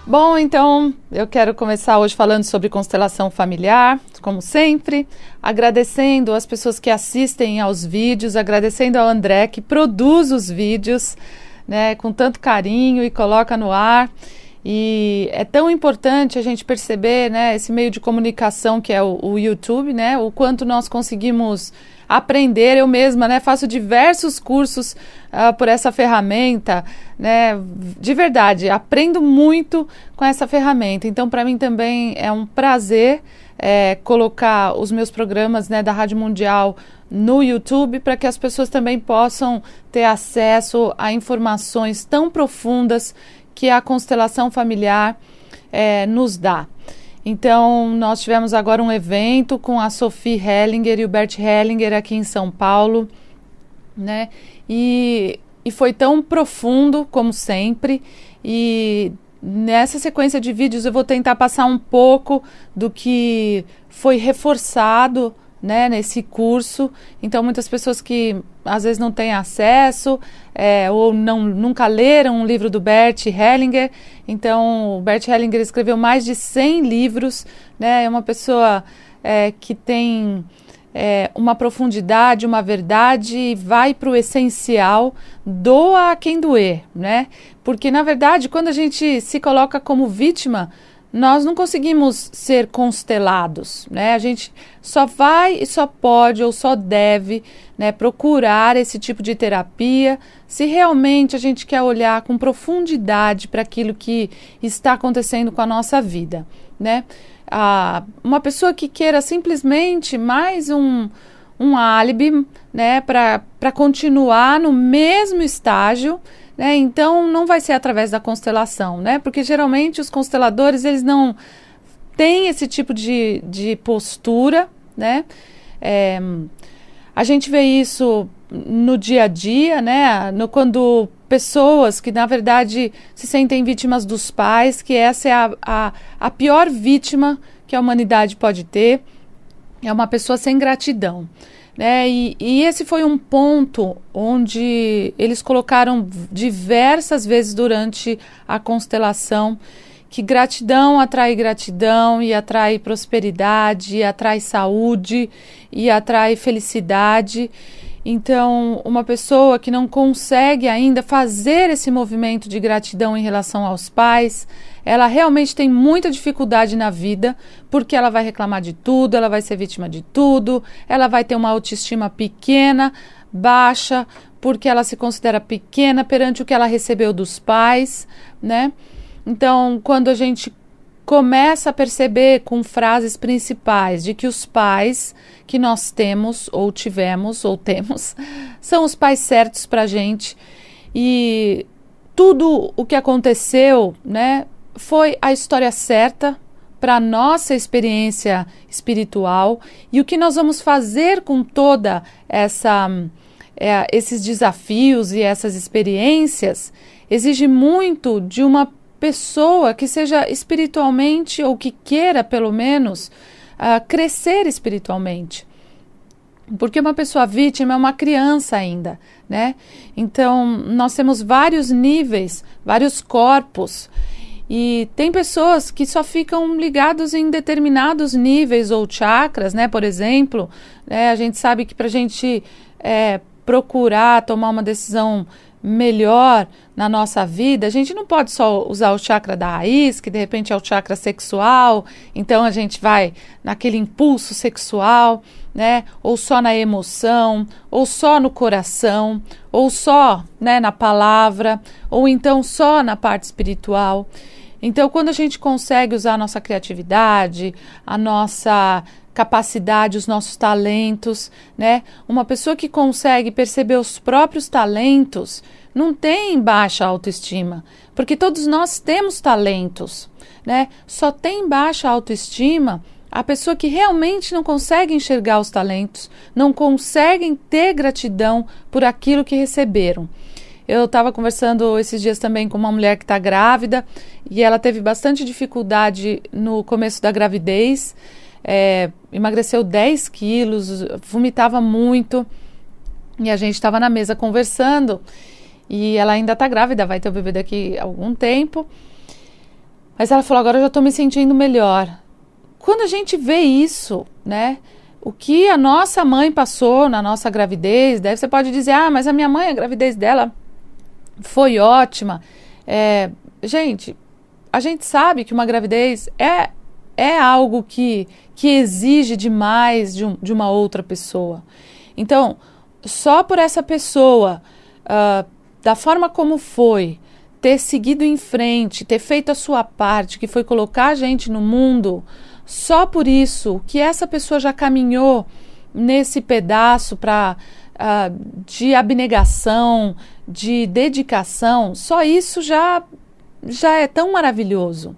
Bom, então eu quero começar hoje falando sobre constelação familiar, como sempre, agradecendo as pessoas que assistem aos vídeos, agradecendo ao André que produz os vídeos, né, com tanto carinho e coloca no ar. E é tão importante a gente perceber, né, esse meio de comunicação que é o YouTube, né, o quanto nós conseguimos aprender. Eu mesma, né, faço diversos cursos por essa ferramenta, né, de verdade, aprendo muito com essa ferramenta. Então, para mim também é um prazer colocar os meus programas, né, da Rádio Mundial no YouTube, para que as pessoas também possam ter acesso a informações tão profundas que a constelação familiar nos dá. Então, nós tivemos agora um evento com a Sophie Hellinger e o Bert Hellinger aqui em São Paulo, né? E foi tão profundo, como sempre. E nessa sequência de vídeos eu vou tentar passar um pouco do que foi reforçado, né, nesse curso. Então, muitas pessoas que às vezes não têm acesso ou nunca leram um livro do Bert Hellinger. Então, o Bert Hellinger escreveu mais de 100 livros, né? É uma pessoa que tem uma profundidade, uma verdade, e vai para o essencial, doa a quem doer, né? Porque, na verdade, quando a gente se coloca como vítima, nós não conseguimos ser constelados, né? A gente só vai e só pode ou só deve, né, procurar esse tipo de terapia se realmente a gente quer olhar com profundidade para aquilo que está acontecendo com a nossa vida, né? Uma pessoa que queira simplesmente mais um álibi, né, para continuar no mesmo estágio, né, então não vai ser através da constelação, né, porque geralmente os consteladores eles não têm esse tipo de postura, né. A gente vê isso no dia a dia, né, quando pessoas que na verdade se sentem vítimas dos pais, que essa é a pior vítima que a humanidade pode ter, é uma pessoa sem gratidão, né? E esse foi um ponto onde eles colocaram diversas vezes durante a constelação que gratidão atrai gratidão e atrai prosperidade, e atrai saúde e atrai felicidade. Então, uma pessoa que não consegue ainda fazer esse movimento de gratidão em relação aos pais, ela realmente tem muita dificuldade na vida, porque ela vai reclamar de tudo, ela vai ser vítima de tudo, ela vai ter uma autoestima pequena, baixa, porque ela se considera pequena perante o que ela recebeu dos pais, né? Então, quando a gente começa a perceber com frases principais de que os pais que nós temos, ou tivemos, ou temos, são os pais certos para a gente, e tudo o que aconteceu, né, foi a história certa para a nossa experiência espiritual, e o que nós vamos fazer com toda esses desafios e essas experiências exige muito de uma pessoa que seja espiritualmente, ou que queira pelo menos crescer espiritualmente, porque uma pessoa vítima é uma criança ainda, né? Então nós temos vários níveis, vários corpos, e tem pessoas que só ficam ligados em determinados níveis ou chakras, né? Por exemplo, né, a gente sabe que para a gente procurar tomar uma decisão melhor na nossa vida, a gente não pode só usar o chakra da raiz, que de repente é o chakra sexual, então a gente vai naquele impulso sexual, né, ou só na emoção, ou só no coração, ou só, né, na palavra, ou então só na parte espiritual. Então, quando a gente consegue usar a nossa criatividade, a nossa capacidade, os nossos talentos, né? Uma pessoa que consegue perceber os próprios talentos não tem baixa autoestima, porque todos nós temos talentos, né? Só tem baixa autoestima a pessoa que realmente não consegue enxergar os talentos, não conseguem ter gratidão por aquilo que receberam. Eu estava conversando esses dias também com uma mulher que está grávida, e ela teve bastante dificuldade no começo da gravidez, emagreceu 10 quilos, vomitava muito, e a gente estava na mesa conversando, e ela ainda está grávida, vai ter o bebê daqui a algum tempo. Mas ela falou, agora eu já estou me sentindo melhor. Quando a gente vê isso, né? O que a nossa mãe passou na nossa gravidez, daí você pode dizer, mas a minha mãe, a gravidez dela foi ótima. Gente, a gente sabe que uma gravidez é algo que exige demais de uma outra pessoa. Então, só por essa pessoa, da forma como foi, ter seguido em frente, ter feito a sua parte, que foi colocar a gente no mundo, só por isso, que essa pessoa já caminhou nesse pedaço de abnegação, de dedicação, só isso já é tão maravilhoso.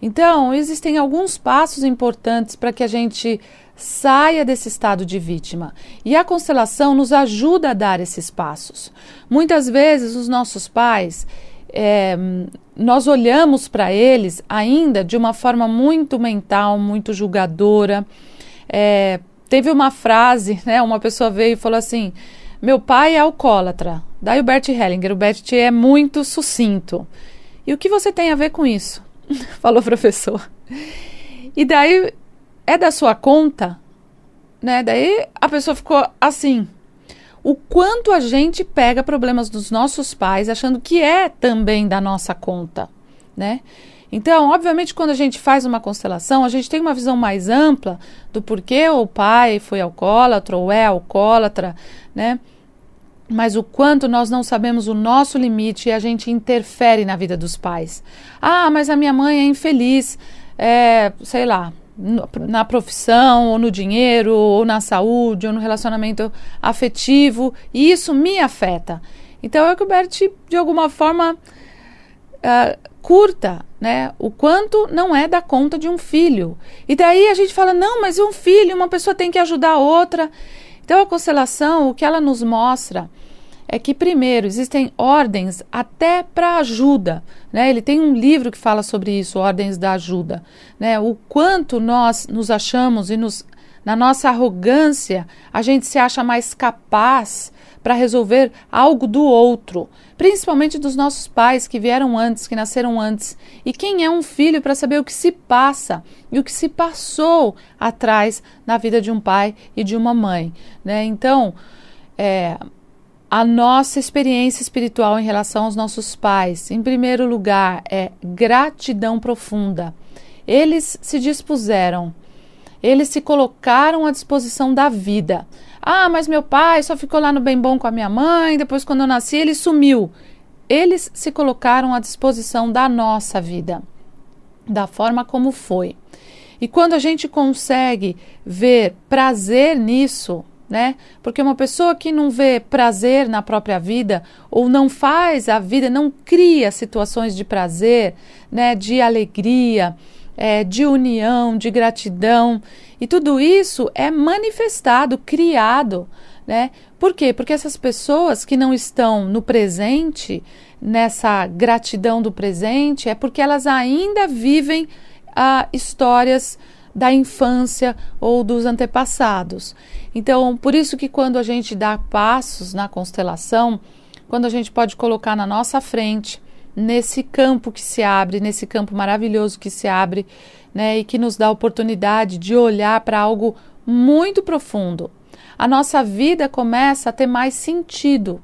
Então, existem alguns passos importantes para que a gente saia desse estado de vítima. E a constelação nos ajuda a dar esses passos. Muitas vezes, os nossos pais, nós olhamos para eles ainda de uma forma muito mental, muito julgadora. Teve uma frase, né, uma pessoa veio e falou assim, meu pai é alcoólatra. Daí o Bert Hellinger, o Bert é muito sucinto. E o que você tem a ver com isso? Falou o professor. E daí, é da sua conta? Né? Daí a pessoa ficou assim. O quanto a gente pega problemas dos nossos pais achando que é também da nossa conta, né? Então, obviamente, quando a gente faz uma constelação, a gente tem uma visão mais ampla do porquê o pai foi alcoólatra ou é alcoólatra, né? Mas o quanto nós não sabemos o nosso limite e a gente interfere na vida dos pais. Mas a minha mãe é infeliz, sei lá, na profissão, ou no dinheiro, ou na saúde, ou no relacionamento afetivo, e isso me afeta. Então é que o Bert, de alguma forma, curta, né, o quanto não é da conta de um filho. E daí a gente fala, não, mas um filho, uma pessoa tem que ajudar a outra. Então a constelação, o que ela nos mostra é que, primeiro, existem ordens até para ajuda, né? Ele tem um livro que fala sobre isso, Ordens da Ajuda, né? O quanto nós nos achamos e na nossa arrogância, a gente se acha mais capaz para resolver algo do outro, principalmente dos nossos pais que vieram antes, que nasceram antes. E quem é um filho para saber o que se passa e o que se passou atrás na vida de um pai e de uma mãe, né? Então, a nossa experiência espiritual em relação aos nossos pais, em primeiro lugar, é gratidão profunda. Eles se dispuseram, eles se colocaram à disposição da vida. Mas meu pai só ficou lá no bem bom com a minha mãe, depois quando eu nasci ele sumiu. Eles se colocaram à disposição da nossa vida, da forma como foi. E quando a gente consegue ver prazer nisso, né? Porque uma pessoa que não vê prazer na própria vida, ou não faz a vida, não cria situações de prazer, né? De alegria, de união, de gratidão, e tudo isso é manifestado, criado, né? Por quê? Porque essas pessoas que não estão no presente, nessa gratidão do presente, é porque elas ainda vivem histórias da infância ou dos antepassados. Então, por isso que quando a gente dá passos na constelação, quando a gente pode colocar na nossa frente, nesse campo que se abre, nesse campo maravilhoso que se abre, né, e que nos dá a oportunidade de olhar para algo muito profundo, a nossa vida começa a ter mais sentido.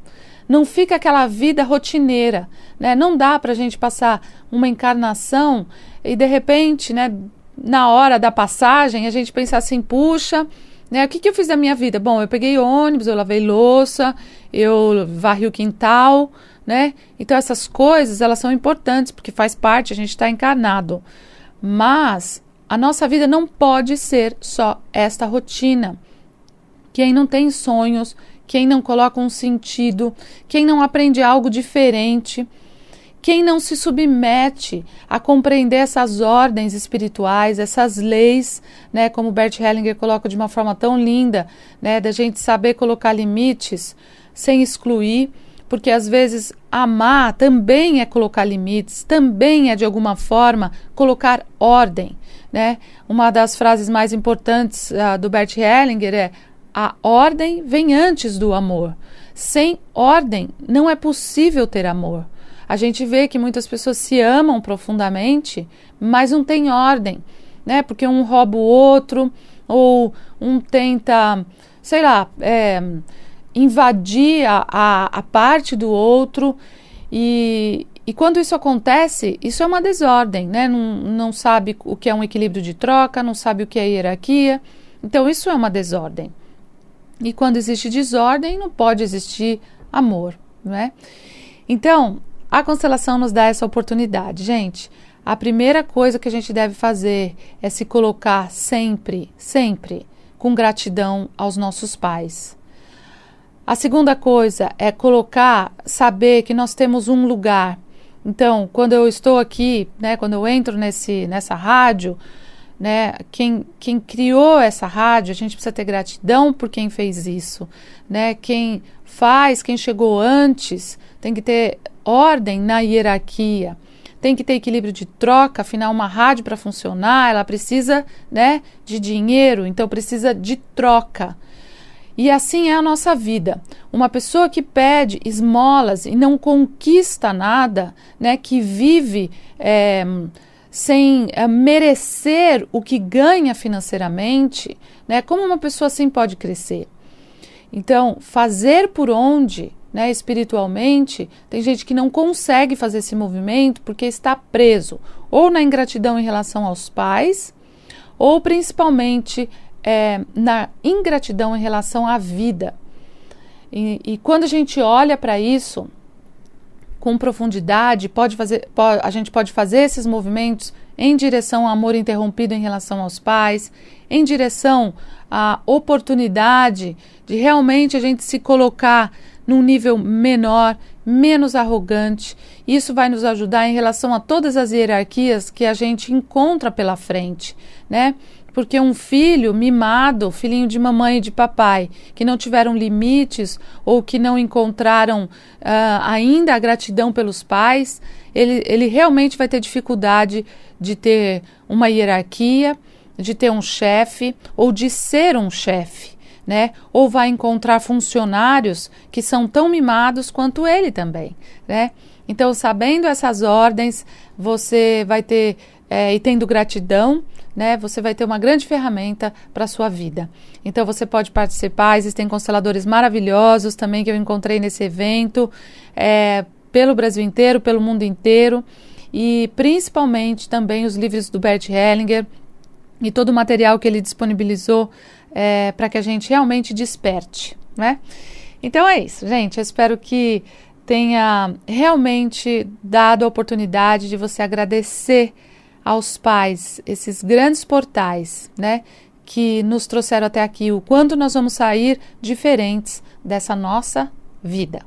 Não fica aquela vida rotineira, né? Não dá para a gente passar uma encarnação e de repente, né, na hora da passagem, a gente pensa assim, puxa, né, o que eu fiz da minha vida? Bom, eu peguei ônibus, eu lavei louça, eu varri o quintal, né? Então essas coisas, elas são importantes, porque faz parte, a gente está encarnado. Mas a nossa vida não pode ser só esta rotina. Quem não tem sonhos, quem não coloca um sentido, quem não aprende algo diferente, quem não se submete a compreender essas ordens espirituais, essas leis, né, como Bert Hellinger coloca de uma forma tão linda, né, da gente saber colocar limites sem excluir, porque às vezes amar também é colocar limites, também é de alguma forma colocar ordem, né? Uma das frases mais importantes do Bert Hellinger é: a ordem vem antes do amor. Sem ordem não é possível ter amor. a gente vê que muitas pessoas se amam profundamente, mas não tem ordem, né? Porque um rouba o outro, ou um tenta, sei lá, invadir a parte do outro, e quando isso acontece, isso é uma desordem, né? Não sabe o que é um equilíbrio de troca, não sabe o que é hierarquia, então isso é uma desordem. E quando existe desordem, não pode existir amor, né? Então, a constelação nos dá essa oportunidade, gente. A primeira coisa que a gente deve fazer é se colocar sempre, sempre com gratidão aos nossos pais. A segunda coisa é saber que nós temos um lugar. Então, quando eu estou aqui, né, quando eu entro nessa rádio, né, quem criou essa rádio, a gente precisa ter gratidão por quem fez isso, né? Quem chegou antes, tem que ter ordem na hierarquia, tem que ter equilíbrio de troca. Afinal, uma rádio para funcionar, ela precisa, né, de dinheiro, então precisa de troca. E assim é a nossa vida. Uma pessoa que pede esmolas e não conquista nada, né, que vive sem merecer o que ganha financeiramente, né, como uma pessoa assim pode crescer? Então, fazer por onde, né, espiritualmente, tem gente que não consegue fazer esse movimento porque está preso ou na ingratidão em relação aos pais, ou principalmente na ingratidão em relação à vida. E quando a gente olha para isso com profundidade, a gente pode fazer esses movimentos em direção ao amor interrompido em relação aos pais, em direção à oportunidade de realmente a gente se colocar num nível menor, menos arrogante. Isso vai nos ajudar em relação a todas as hierarquias que a gente encontra pela frente, né? Porque um filho mimado, filhinho de mamãe e de papai, que não tiveram limites ou que não encontraram ainda a gratidão pelos pais, ele realmente vai ter dificuldade de ter uma hierarquia, de ter um chefe ou de ser um chefe, né? Ou vai encontrar funcionários que são tão mimados quanto ele também, né? Então, sabendo essas ordens, você vai ter, e tendo gratidão, né, você vai ter uma grande ferramenta para a sua vida. Então você pode participar, existem consteladores maravilhosos também que eu encontrei nesse evento, pelo Brasil inteiro, pelo mundo inteiro, e principalmente também os livros do Bert Hellinger e todo o material que ele disponibilizou para que a gente realmente desperte, né? Então é isso, gente, eu espero que tenha realmente dado a oportunidade de você agradecer aos pais, esses grandes portais, né, que nos trouxeram até aqui, o quanto nós vamos sair diferentes dessa nossa vida.